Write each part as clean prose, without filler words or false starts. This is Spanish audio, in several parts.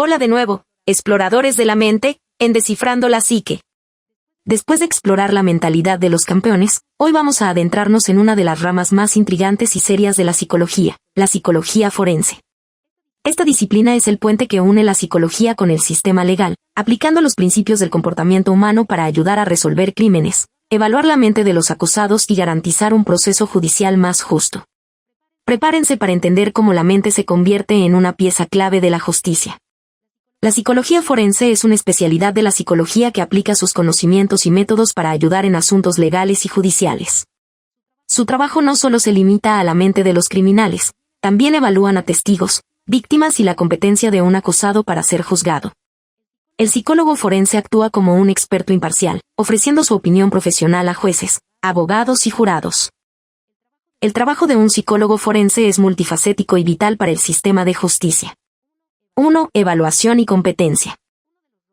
Hola de nuevo, exploradores de la mente, en Descifrando la Psique. Después de explorar la mentalidad de los campeones, hoy vamos a adentrarnos en una de las ramas más intrigantes y serias de la psicología forense. Esta disciplina es el puente que une la psicología con el sistema legal, aplicando los principios del comportamiento humano para ayudar a resolver crímenes, evaluar la mente de los acusados y garantizar un proceso judicial más justo. Prepárense para entender cómo la mente se convierte en una pieza clave de la justicia. La psicología forense es una especialidad de la psicología que aplica sus conocimientos y métodos para ayudar en asuntos legales y judiciales. Su trabajo no solo se limita a la mente de los criminales, también evalúan a testigos, víctimas y la competencia de un acusado para ser juzgado. El psicólogo forense actúa como un experto imparcial, ofreciendo su opinión profesional a jueces, abogados y jurados. El trabajo de un psicólogo forense es multifacético y vital para el sistema de justicia. 1. Evaluación y competencia.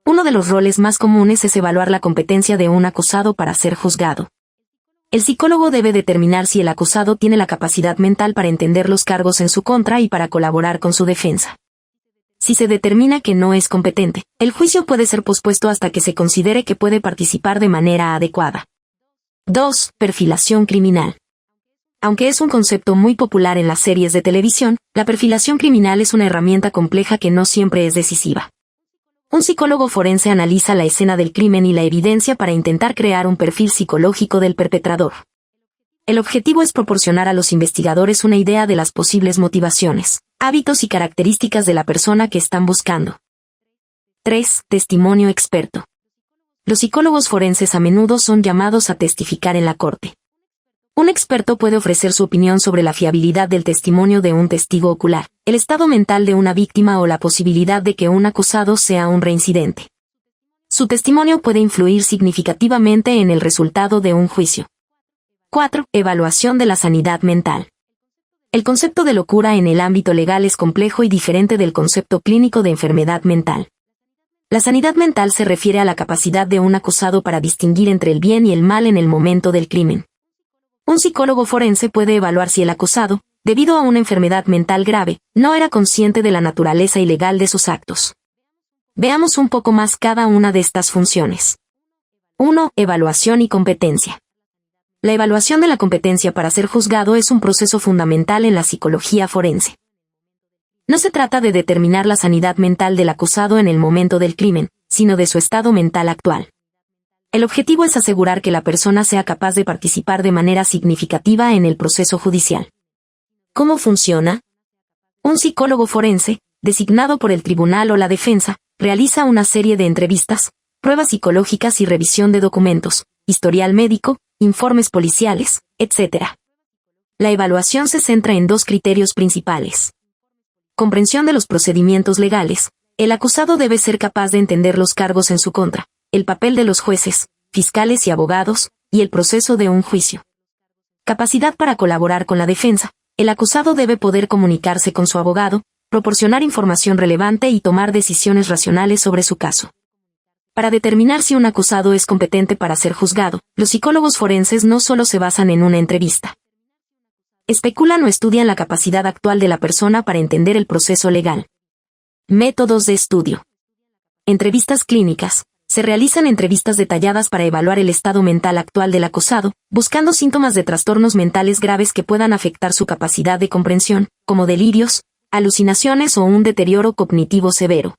Uno de los roles más comunes es evaluar la competencia de un acusado para ser juzgado. El psicólogo debe determinar si el acusado tiene la capacidad mental para entender los cargos en su contra y para colaborar con su defensa. Si se determina que no es competente, el juicio puede ser pospuesto hasta que se considere que puede participar de manera adecuada. 2. Perfilación criminal. Aunque es un concepto muy popular en las series de televisión, la perfilación criminal es una herramienta compleja que no siempre es decisiva. Un psicólogo forense analiza la escena del crimen y la evidencia para intentar crear un perfil psicológico del perpetrador. El objetivo es proporcionar a los investigadores una idea de las posibles motivaciones, hábitos y características de la persona que están buscando. 3. Testimonio experto. Los psicólogos forenses a menudo son llamados a testificar en la corte. Un experto puede ofrecer su opinión sobre la fiabilidad del testimonio de un testigo ocular, el estado mental de una víctima o la posibilidad de que un acusado sea un reincidente. Su testimonio puede influir significativamente en el resultado de un juicio. 4. Evaluación de la sanidad mental. El concepto de locura en el ámbito legal es complejo y diferente del concepto clínico de enfermedad mental. La sanidad mental se refiere a la capacidad de un acusado para distinguir entre el bien y el mal en el momento del crimen. Un psicólogo forense puede evaluar si el acusado, debido a una enfermedad mental grave, no era consciente de la naturaleza ilegal de sus actos. Veamos un poco más cada una de estas funciones. 1. Evaluación y competencia. La evaluación de la competencia para ser juzgado es un proceso fundamental en la psicología forense. No se trata de determinar la sanidad mental del acusado en el momento del crimen, sino de su estado mental actual. El objetivo es asegurar que la persona sea capaz de participar de manera significativa en el proceso judicial. ¿Cómo funciona? Un psicólogo forense, designado por el tribunal o la defensa, realiza una serie de entrevistas, pruebas psicológicas y revisión de documentos, historial médico, informes policiales, etc. La evaluación se centra en dos criterios principales. Comprensión de los procedimientos legales. El acusado debe ser capaz de entender los cargos en su contra, el papel de los jueces, fiscales y abogados, y el proceso de un juicio. Capacidad para colaborar con la defensa. El acusado debe poder comunicarse con su abogado, proporcionar información relevante y tomar decisiones racionales sobre su caso. Para determinar si un acusado es competente para ser juzgado, los psicólogos forenses no solo se basan en una entrevista. Especulan o estudian la capacidad actual de la persona para entender el proceso legal. Métodos de estudio. Entrevistas clínicas. Se realizan entrevistas detalladas para evaluar el estado mental actual del acusado, buscando síntomas de trastornos mentales graves que puedan afectar su capacidad de comprensión, como delirios, alucinaciones o un deterioro cognitivo severo.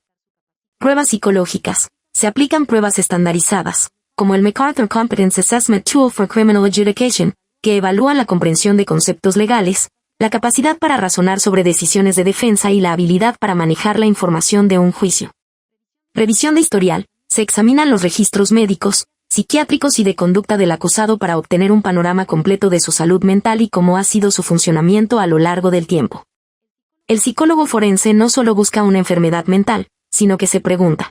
Pruebas psicológicas. Se aplican pruebas estandarizadas, como el MacArthur Competence Assessment Tool for Criminal Adjudication, que evalúan la comprensión de conceptos legales, la capacidad para razonar sobre decisiones de defensa y la habilidad para manejar la información de un juicio. Revisión de historial. Se examinan los registros médicos, psiquiátricos y de conducta del acusado para obtener un panorama completo de su salud mental y cómo ha sido su funcionamiento a lo largo del tiempo. El psicólogo forense no solo busca una enfermedad mental, sino que se pregunta: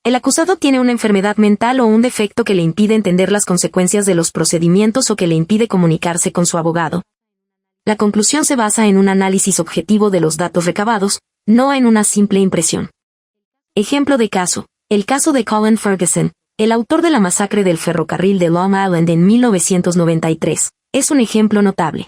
¿el acusado tiene una enfermedad mental o un defecto que le impide entender las consecuencias de los procedimientos o que le impide comunicarse con su abogado? La conclusión se basa en un análisis objetivo de los datos recabados, no en una simple impresión. Ejemplo de caso. El caso de Colin Ferguson, el autor de la masacre del ferrocarril de Long Island en 1993, es un ejemplo notable.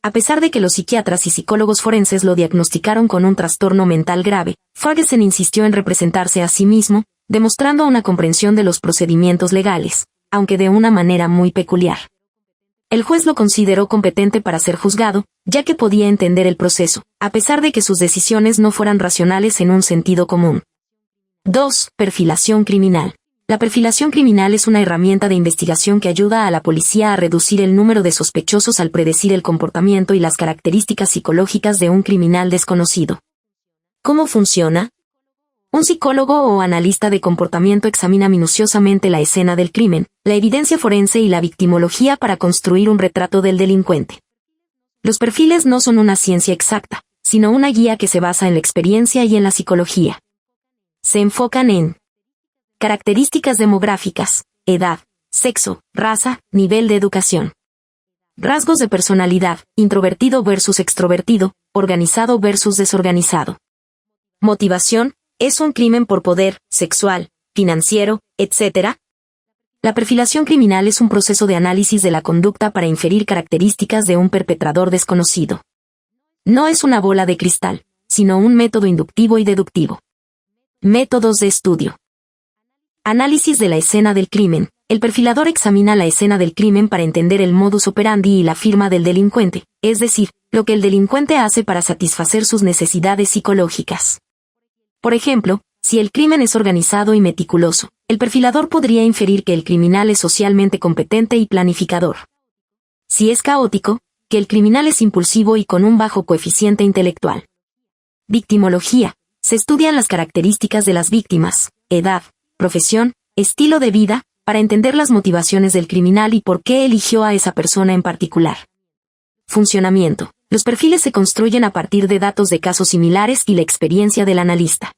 A pesar de que los psiquiatras y psicólogos forenses lo diagnosticaron con un trastorno mental grave, Ferguson insistió en representarse a sí mismo, demostrando una comprensión de los procedimientos legales, aunque de una manera muy peculiar. El juez lo consideró competente para ser juzgado, ya que podía entender el proceso, a pesar de que sus decisiones no fueran racionales en un sentido común. 2. Perfilación criminal. La perfilación criminal es una herramienta de investigación que ayuda a la policía a reducir el número de sospechosos al predecir el comportamiento y las características psicológicas de un criminal desconocido. ¿Cómo funciona? Un psicólogo o analista de comportamiento examina minuciosamente la escena del crimen, la evidencia forense y la victimología para construir un retrato del delincuente. Los perfiles no son una ciencia exacta, sino una guía que se basa en la experiencia y en la psicología. Se enfocan en características demográficas, edad, sexo, raza, nivel de educación. Rasgos de personalidad, introvertido versus extrovertido, organizado versus desorganizado. Motivación, ¿es un crimen por poder, sexual, financiero, etc.? La perfilación criminal es un proceso de análisis de la conducta para inferir características de un perpetrador desconocido. No es una bola de cristal, sino un método inductivo y deductivo. Métodos de estudio. Análisis de la escena del crimen. El perfilador examina la escena del crimen para entender el modus operandi y la firma del delincuente, es decir, lo que el delincuente hace para satisfacer sus necesidades psicológicas. Por ejemplo, si el crimen es organizado y meticuloso, el perfilador podría inferir que el criminal es socialmente competente y planificador. Si es caótico, que el criminal es impulsivo y con un bajo coeficiente intelectual. Victimología. Se estudian las características de las víctimas, edad, profesión, estilo de vida, para entender las motivaciones del criminal y por qué eligió a esa persona en particular. Funcionamiento. Los perfiles se construyen a partir de datos de casos similares y la experiencia del analista.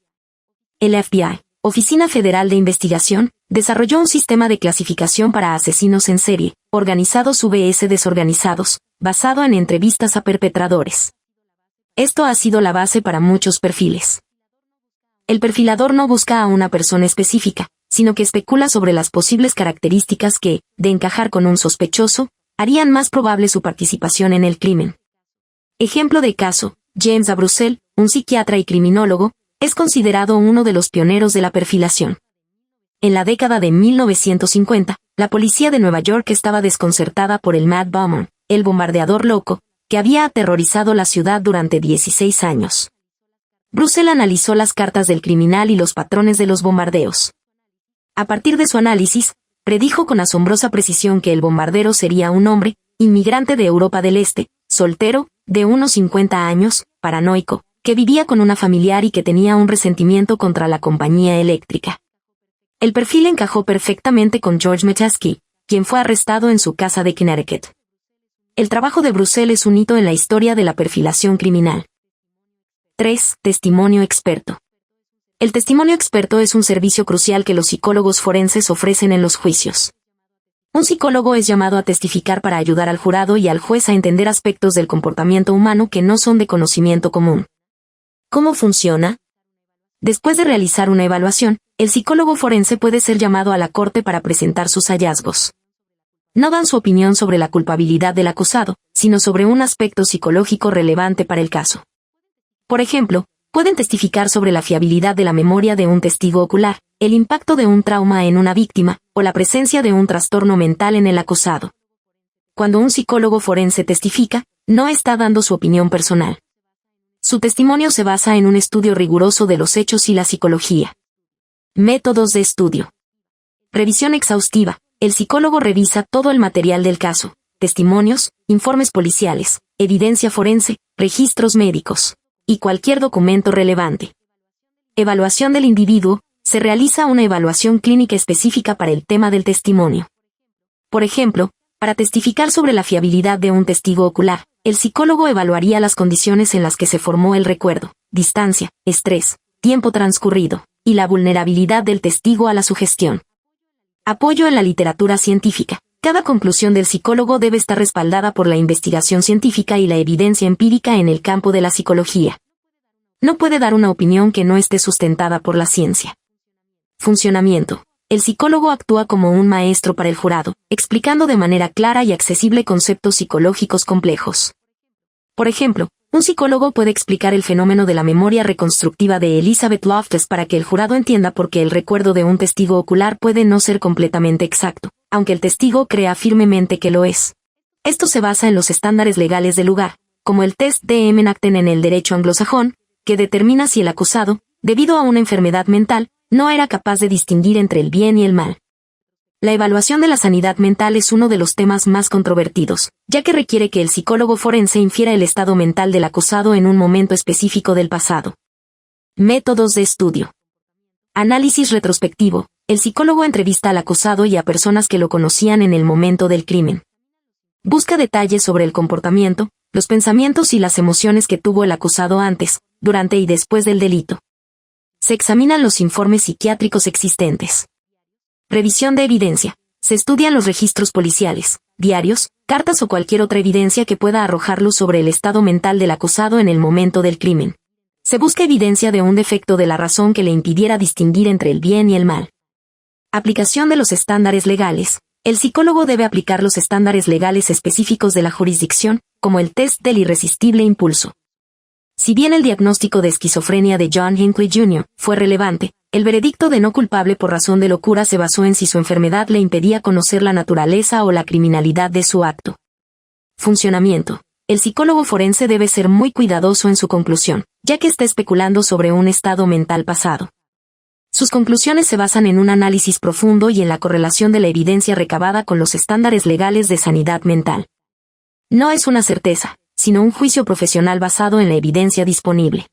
El FBI, Oficina Federal de Investigación, desarrolló un sistema de clasificación para asesinos en serie, organizados vs desorganizados, basado en entrevistas a perpetradores. Esto ha sido la base para muchos perfiles. El perfilador no busca a una persona específica, sino que especula sobre las posibles características que, de encajar con un sospechoso, harían más probable su participación en el crimen. Ejemplo de caso, James A. Brussell, un psiquiatra y criminólogo, es considerado uno de los pioneros de la perfilación. En la década de 1950, la policía de Nueva York estaba desconcertada por el Mad Bomber, el bombardeador loco, que había aterrorizado la ciudad durante 16 años. Brussell analizó las cartas del criminal y los patrones de los bombardeos. A partir de su análisis, predijo con asombrosa precisión que el bombardero sería un hombre, inmigrante de Europa del Este, soltero, de unos 50 años, paranoico, que vivía con una familiar y que tenía un resentimiento contra la compañía eléctrica. El perfil encajó perfectamente con George Metchasky, quien fue arrestado en su casa de Connecticut. El trabajo de Brussell es un hito en la historia de la perfilación criminal. 3. Testimonio experto. El testimonio experto es un servicio crucial que los psicólogos forenses ofrecen en los juicios. Un psicólogo es llamado a testificar para ayudar al jurado y al juez a entender aspectos del comportamiento humano que no son de conocimiento común. ¿Cómo funciona? Después de realizar una evaluación, el psicólogo forense puede ser llamado a la corte para presentar sus hallazgos. No dan su opinión sobre la culpabilidad del acusado, sino sobre un aspecto psicológico relevante para el caso. Por ejemplo, pueden testificar sobre la fiabilidad de la memoria de un testigo ocular, el impacto de un trauma en una víctima, o la presencia de un trastorno mental en el acusado. Cuando un psicólogo forense testifica, no está dando su opinión personal. Su testimonio se basa en un estudio riguroso de los hechos y la psicología. Métodos de estudio. Revisión exhaustiva. El psicólogo revisa todo el material del caso, testimonios, informes policiales, evidencia forense, registros médicos, y cualquier documento relevante. Evaluación del individuo. Se realiza una evaluación clínica específica para el tema del testimonio. Por ejemplo, para testificar sobre la fiabilidad de un testigo ocular, el psicólogo evaluaría las condiciones en las que se formó el recuerdo, distancia, estrés, tiempo transcurrido, y la vulnerabilidad del testigo a la sugestión. Apoyo en la literatura científica. Cada conclusión del psicólogo debe estar respaldada por la investigación científica y la evidencia empírica en el campo de la psicología. No puede dar una opinión que no esté sustentada por la ciencia. Funcionamiento. El psicólogo actúa como un maestro para el jurado, explicando de manera clara y accesible conceptos psicológicos complejos. Por ejemplo, un psicólogo puede explicar el fenómeno de la memoria reconstructiva de Elizabeth Loftus para que el jurado entienda por qué el recuerdo de un testigo ocular puede no ser completamente exacto, aunque el testigo crea firmemente que lo es. Esto se basa en los estándares legales del lugar, como el test de Menacten en el derecho anglosajón, que determina si el acusado, debido a una enfermedad mental, no era capaz de distinguir entre el bien y el mal. La evaluación de la sanidad mental es uno de los temas más controvertidos, ya que requiere que el psicólogo forense infiera el estado mental del acusado en un momento específico del pasado. Métodos de estudio. Análisis retrospectivo. El psicólogo entrevista al acusado y a personas que lo conocían en el momento del crimen. Busca detalles sobre el comportamiento, los pensamientos y las emociones que tuvo el acusado antes, durante y después del delito. Se examinan los informes psiquiátricos existentes. Revisión de evidencia. Se estudian los registros policiales, diarios, cartas o cualquier otra evidencia que pueda arrojar luz sobre el estado mental del acusado en el momento del crimen. Se busca evidencia de un defecto de la razón que le impidiera distinguir entre el bien y el mal. Aplicación de los estándares legales. El psicólogo debe aplicar los estándares legales específicos de la jurisdicción, como el test del irresistible impulso. Si bien el diagnóstico de esquizofrenia de John Hinckley Jr. fue relevante, el veredicto de no culpable por razón de locura se basó en si su enfermedad le impedía conocer la naturaleza o la criminalidad de su acto. Funcionamiento. El psicólogo forense debe ser muy cuidadoso en su conclusión, ya que está especulando sobre un estado mental pasado. Sus conclusiones se basan en un análisis profundo y en la correlación de la evidencia recabada con los estándares legales de sanidad mental. No es una certeza, sino un juicio profesional basado en la evidencia disponible.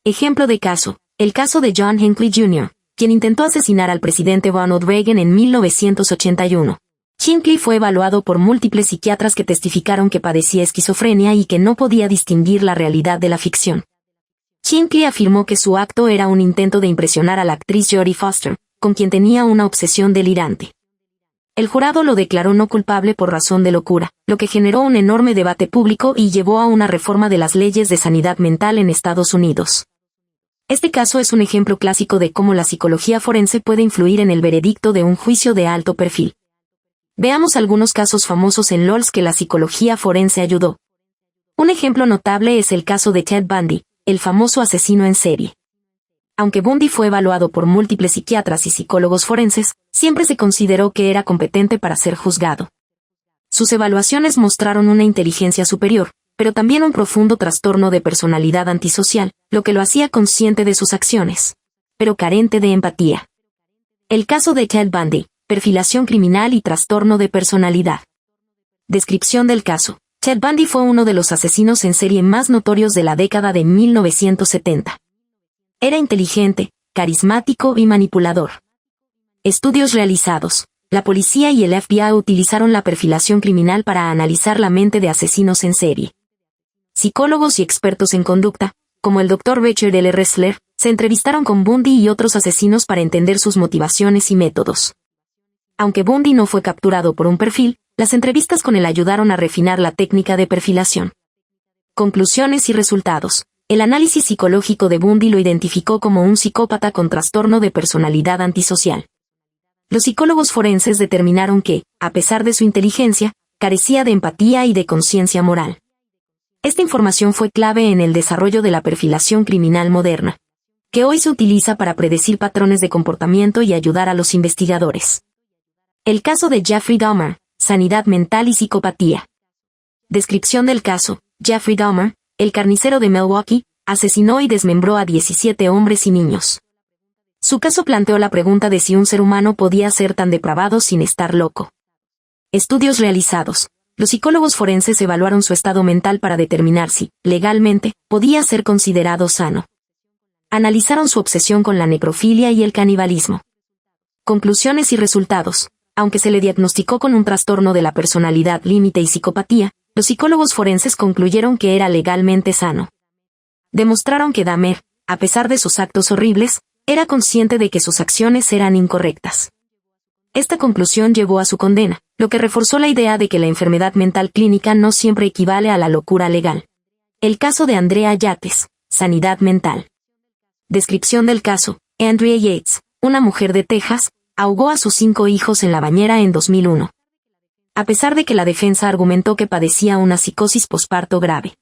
Ejemplo de caso, el caso de John Hinckley Jr., quien intentó asesinar al presidente Ronald Reagan en 1981. Hinckley fue evaluado por múltiples psiquiatras que testificaron que padecía esquizofrenia y que no podía distinguir la realidad de la ficción. Hinckley afirmó que su acto era un intento de impresionar a la actriz Jodie Foster, con quien tenía una obsesión delirante. El jurado lo declaró no culpable por razón de locura, lo que generó un enorme debate público y llevó a una reforma de las leyes de sanidad mental en Estados Unidos. Este caso es un ejemplo clásico de cómo la psicología forense puede influir en el veredicto de un juicio de alto perfil. Veamos algunos casos famosos en los que la psicología forense ayudó. Un ejemplo notable es el caso de Ted Bundy, el famoso asesino en serie. Aunque Bundy fue evaluado por múltiples psiquiatras y psicólogos forenses, siempre se consideró que era competente para ser juzgado. Sus evaluaciones mostraron una inteligencia superior, pero también un profundo trastorno de personalidad antisocial, lo que lo hacía consciente de sus acciones, pero carente de empatía. El caso de Ted Bundy, perfilación criminal y trastorno de personalidad. Descripción del caso. Ted Bundy fue uno de los asesinos en serie más notorios de la década de 1970. Era inteligente, carismático y manipulador. Estudios realizados. La policía y el FBI utilizaron la perfilación criminal para analizar la mente de asesinos en serie. Psicólogos y expertos en conducta, como el Dr. Richard L. Ressler, se entrevistaron con Bundy y otros asesinos para entender sus motivaciones y métodos. Aunque Bundy no fue capturado por un perfil, las entrevistas con él ayudaron a refinar la técnica de perfilación. Conclusiones y resultados. El análisis psicológico de Bundy lo identificó como un psicópata con trastorno de personalidad antisocial. Los psicólogos forenses determinaron que, a pesar de su inteligencia, carecía de empatía y de conciencia moral. Esta información fue clave en el desarrollo de la perfilación criminal moderna, que hoy se utiliza para predecir patrones de comportamiento y ayudar a los investigadores. El caso de Jeffrey Dahmer, sanidad mental y psicopatía. Descripción del caso. Jeffrey Dahmer, el carnicero de Milwaukee, asesinó y desmembró a 17 hombres y niños. Su caso planteó la pregunta de si un ser humano podía ser tan depravado sin estar loco. Estudios realizados. Los psicólogos forenses evaluaron su estado mental para determinar si, legalmente, podía ser considerado sano. Analizaron su obsesión con la necrofilia y el canibalismo. Conclusiones y resultados. Aunque se le diagnosticó con un trastorno de la personalidad límite y psicopatía, los psicólogos forenses concluyeron que era legalmente sano. Demostraron que Dahmer, a pesar de sus actos horribles, era consciente de que sus acciones eran incorrectas. Esta conclusión llevó a su condena, lo que reforzó la idea de que la enfermedad mental clínica no siempre equivale a la locura legal. El caso de Andrea Yates, sanidad mental. Descripción del caso. Andrea Yates, una mujer de Texas, ahogó a sus 5 hijos en la bañera en 2001. A pesar de que la defensa argumentó que padecía una psicosis posparto grave.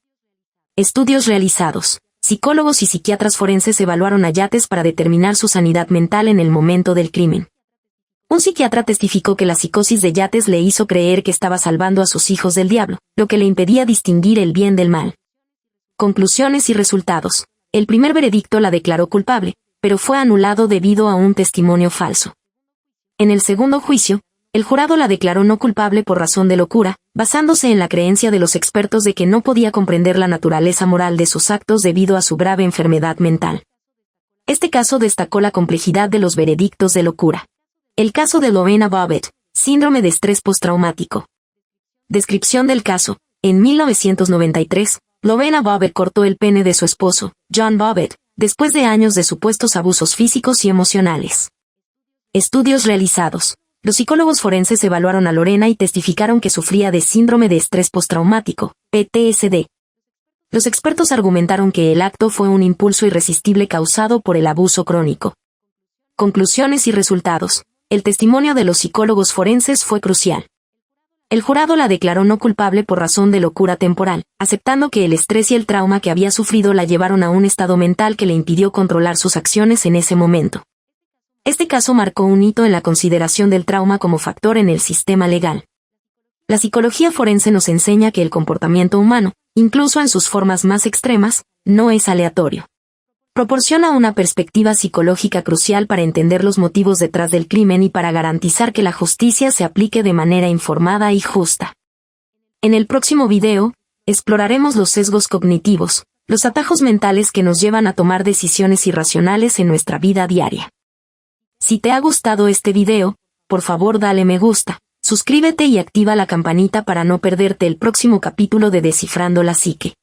Estudios realizados. Psicólogos y psiquiatras forenses evaluaron a Yates para determinar su sanidad mental en el momento del crimen. Un psiquiatra testificó que la psicosis de Yates le hizo creer que estaba salvando a sus hijos del diablo, lo que le impedía distinguir el bien del mal. Conclusiones y resultados. El primer veredicto la declaró culpable, pero fue anulado debido a un testimonio falso. En el segundo juicio, el jurado la declaró no culpable por razón de locura, basándose en la creencia de los expertos de que no podía comprender la naturaleza moral de sus actos debido a su grave enfermedad mental. Este caso destacó la complejidad de los veredictos de locura. El caso de Lorena Bobbitt, síndrome de estrés postraumático. Descripción del caso. En 1993, Lorena Bobbitt cortó el pene de su esposo, John Bobbitt, después de años de supuestos abusos físicos y emocionales. Estudios realizados. Los psicólogos forenses evaluaron a Lorena y testificaron que sufría de síndrome de estrés postraumático, PTSD. Los expertos argumentaron que el acto fue un impulso irresistible causado por el abuso crónico. Conclusiones y resultados. El testimonio de los psicólogos forenses fue crucial. El jurado la declaró no culpable por razón de locura temporal, aceptando que el estrés y el trauma que había sufrido la llevaron a un estado mental que le impidió controlar sus acciones en ese momento. Este caso marcó un hito en la consideración del trauma como factor en el sistema legal. La psicología forense nos enseña que el comportamiento humano, incluso en sus formas más extremas, no es aleatorio. Proporciona una perspectiva psicológica crucial para entender los motivos detrás del crimen y para garantizar que la justicia se aplique de manera informada y justa. En el próximo video, exploraremos los sesgos cognitivos, los atajos mentales que nos llevan a tomar decisiones irracionales en nuestra vida diaria. Si te ha gustado este video, por favor dale me gusta, suscríbete y activa la campanita para no perderte el próximo capítulo de Descifrando la Psique.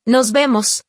¡Nos vemos!